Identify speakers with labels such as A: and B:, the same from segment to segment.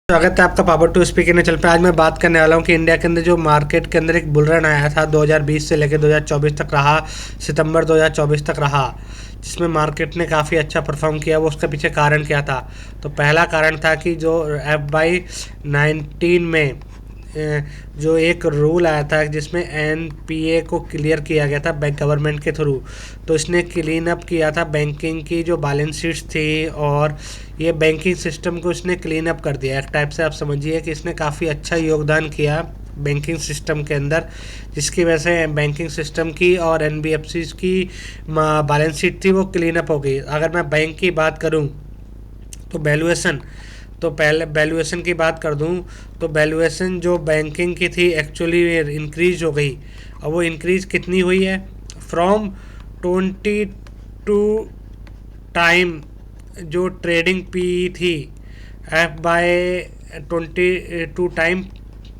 A: स्वागत है आपका पावर टू स्पीकर ने चल पे। आज मैं बात करने वाला हूँ कि इंडिया के अंदर जो मार्केट के अंदर एक बुल रन आया था 2020 से लेकर 2024 तक रहा, सितंबर 2024 तक रहा, जिसमें मार्केट ने काफ़ी अच्छा परफॉर्म किया। वो उसके पीछे कारण क्या था? तो पहला कारण था कि जो FY19 में जो एक रूल आया था जिसमें NPA को क्लियर किया गया था बैंक गवर्नमेंट के थ्रू। तो इसने क्लीन अप किया था बैंकिंग की जो बैलेंस शीट्स थी, और ये बैंकिंग सिस्टम को इसने क्लीन अप कर दिया। एक टाइप से आप समझिए कि इसने काफ़ी अच्छा योगदान किया बैंकिंग सिस्टम के अंदर, जिसकी वजह से बैंकिंग सिस्टम की और NBFCs की बैलेंस शीट थी वो क्लीन अप हो गई। अगर मैं बैंक की बात करूं तो पहले वैल्यूएशन की बात कर दूं तो वैल्यूएशन जो बैंकिंग की थी एक्चुअली इंक्रीज हो गई। और वो इंक्रीज कितनी हुई है? फ्रॉम 22 टाइम जो ट्रेडिंग पी थी, F/22 टाइम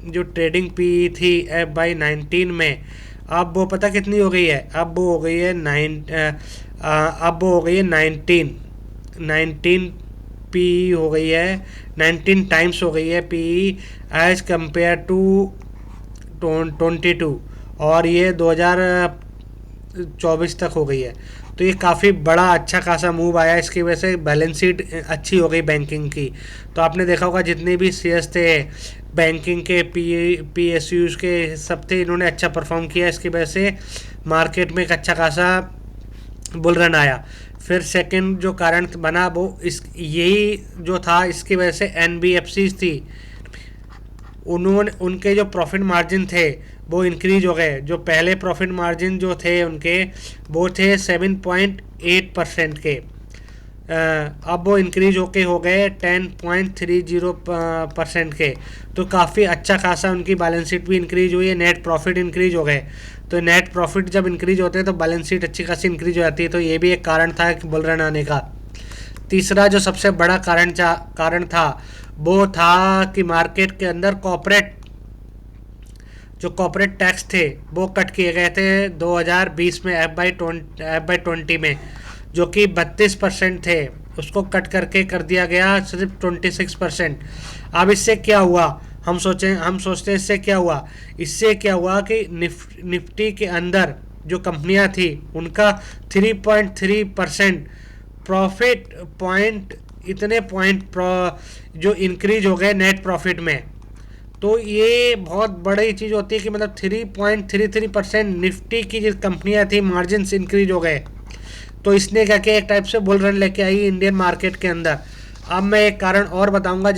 A: जो ट्रेडिंग पी थी FY19 में, अब वो पता कितनी हो गई है? अब वो हो गई है 19 पी हो गई है, 19 टाइम्स हो गई है पी एज कंपेयर टू 22, और ये 2024 तक हो गई है। तो ये काफ़ी बड़ा अच्छा खासा मूव आया, इसकी वजह से बैलेंस शीट अच्छी हो गई बैंकिंग की। तो आपने देखा होगा जितने भी शेयर्स थे बैंकिंग के, PSUs के, सब थे, इन्होंने अच्छा परफॉर्म किया। इसकी वजह से मार्केट में एक अच्छा खासा बुल रन आया। फिर सेकंड जो कारण बना वो यही जो था, इसकी वजह से NBFCs थी, उनके जो प्रॉफिट मार्जिन थे वो इंक्रीज हो गए। जो पहले प्रॉफिट मार्जिन जो थे उनके, वो थे 7.8% के, अब वो इंक्रीज होके हो गए 10.30% के। तो काफ़ी अच्छा खासा उनकी बैलेंस शीट भी इंक्रीज हुई है, नेट प्रॉफिट इंक्रीज हो गए। तो नेट प्रॉफिट जब इंक्रीज होते हैं तो बैलेंस शीट अच्छी खासी इंक्रीज हो जाती है। तो ये भी एक कारण था बुल रन आने का। तीसरा जो सबसे बड़ा कारण था वो था कि मार्केट के अंदर कॉर्पोरेट टैक्स थे वो कट किए गए थे 2020 में, FY20 में, जो कि 32% थे, उसको कट करके कर दिया गया सिर्फ 26%। अब इससे क्या हुआ? हम सोचते हैं इससे क्या हुआ? इससे क्या हुआ कि निफ्टी के अंदर जो कंपनियां थी उनका 3.3% प्रॉफिट पॉइंट, इतने पॉइंट जो इंक्रीज हो गए नेट प्रॉफिट में। तो ये बहुत बड़ी चीज़ होती है कि मतलब 3.33% निफ्टी की जो कंपनियां थी मार्जिन इंक्रीज हो गए। तो इसने क्या किया, एक टाइप से बुल रन लेके आई इंडियन मार्केट के अंदर। अब मैं एक कारण और बताऊंगा,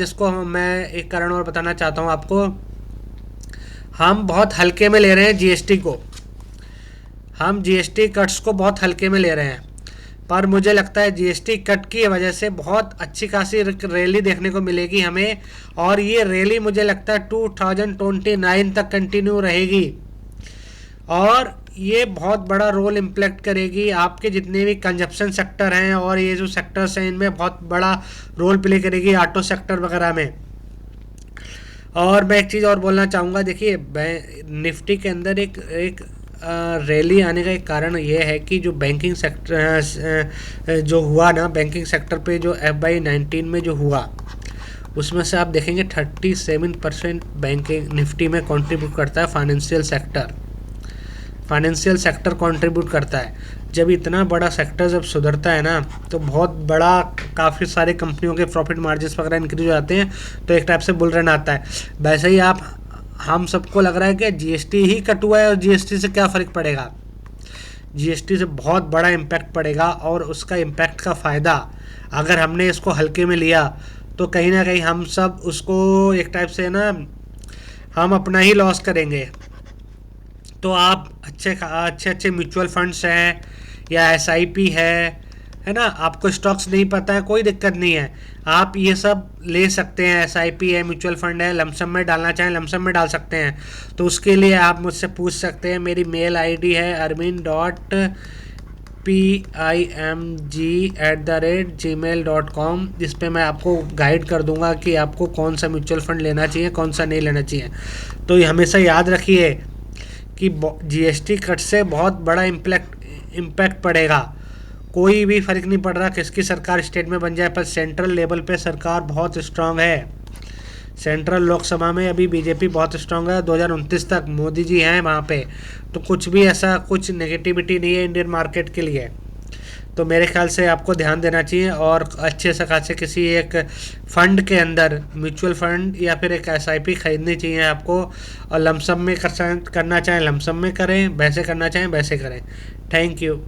A: मैं एक कारण और बताना चाहता हूं आपको। हम बहुत हल्के में ले रहे हैं GST को, हम GST कट्स को बहुत हल्के में ले रहे हैं, पर मुझे लगता है GST कट की वजह से बहुत अच्छी खासी रैली देखने को मिलेगी हमें, और ये रैली मुझे लगता है 2029 तक कंटिन्यू रहेगी, और ये बहुत बड़ा रोल इम्प्लेक्ट करेगी आपके जितने भी कंजप्शन सेक्टर हैं, और ये जो सेक्टर्स हैं इनमें बहुत बड़ा रोल प्ले करेगी, ऑटो सेक्टर वगैरह में। और मैं एक चीज़ और बोलना चाहूँगा, देखिए निफ्टी के अंदर एक रैली आने का एक कारण ये है कि जो बैंकिंग सेक्टर जो हुआ ना, बैंकिंग सेक्टर पे जो FY19 में जो हुआ, उसमें से आप देखेंगे 37% बैंकिंग निफ्टी में कंट्रीब्यूट करता है फाइनेंशियल सेक्टर कंट्रीब्यूट करता है। जब इतना बड़ा सेक्टर जब सुधरता है ना, तो बहुत बड़ा काफ़ी सारी कंपनियों के प्रॉफिट मार्जिन वगैरह इंक्रीज हो जाते हैं, तो एक टाइप से बुल रन आता है। वैसे ही हम सबको लग रहा है कि GST ही कट हुआ है, और GST से क्या फ़र्क पड़ेगा? GST से बहुत बड़ा इम्पैक्ट पड़ेगा, और उसका इम्पैक्ट का फ़ायदा अगर हमने इसको हल्के में लिया तो कहीं ना कहीं हम सब उसको एक टाइप से ना, हम अपना ही लॉस करेंगे। तो आप अच्छे म्यूचुअल फंड्स हैं या SIP है ना, आपको स्टॉक्स नहीं पता है, कोई दिक्कत नहीं है, आप ये सब ले सकते हैं। SIP है, म्यूचुअल फंड है, लमसम में डालना चाहें लमसम में डाल सकते हैं। तो उसके लिए आप मुझसे पूछ सकते हैं। मेरी मेल ID है armin.pimg@gmail.com, जिस पे मैं आपको गाइड कर दूंगा कि आपको कौन सा म्यूचुअल फंड लेना चाहिए, कौन सा नहीं लेना चाहिए। तो ये हमेशा याद रखिए कि GST कट से बहुत बड़ा इम्पैक्ट पड़ेगा। कोई भी फर्क नहीं पड़ रहा किसकी सरकार स्टेट में बन जाए, पर सेंट्रल लेवल पे सरकार बहुत स्ट्रांग है। सेंट्रल लोकसभा में अभी बीजेपी बहुत स्ट्रांग है, 2029 तक मोदी जी हैं वहाँ पे, तो कुछ भी ऐसा कुछ नेगेटिविटी नहीं है इंडियन मार्केट के लिए। तो मेरे ख्याल से आपको ध्यान देना चाहिए और अच्छे से खासे किसी एक फंड के अंदर, म्यूचुअल फंड या फिर एक एसआईपी खरीदनी चाहिए आपको, और लमसम में करना चाहें लमसम में करें, वैसे करना चाहें वैसे करें। Thank you.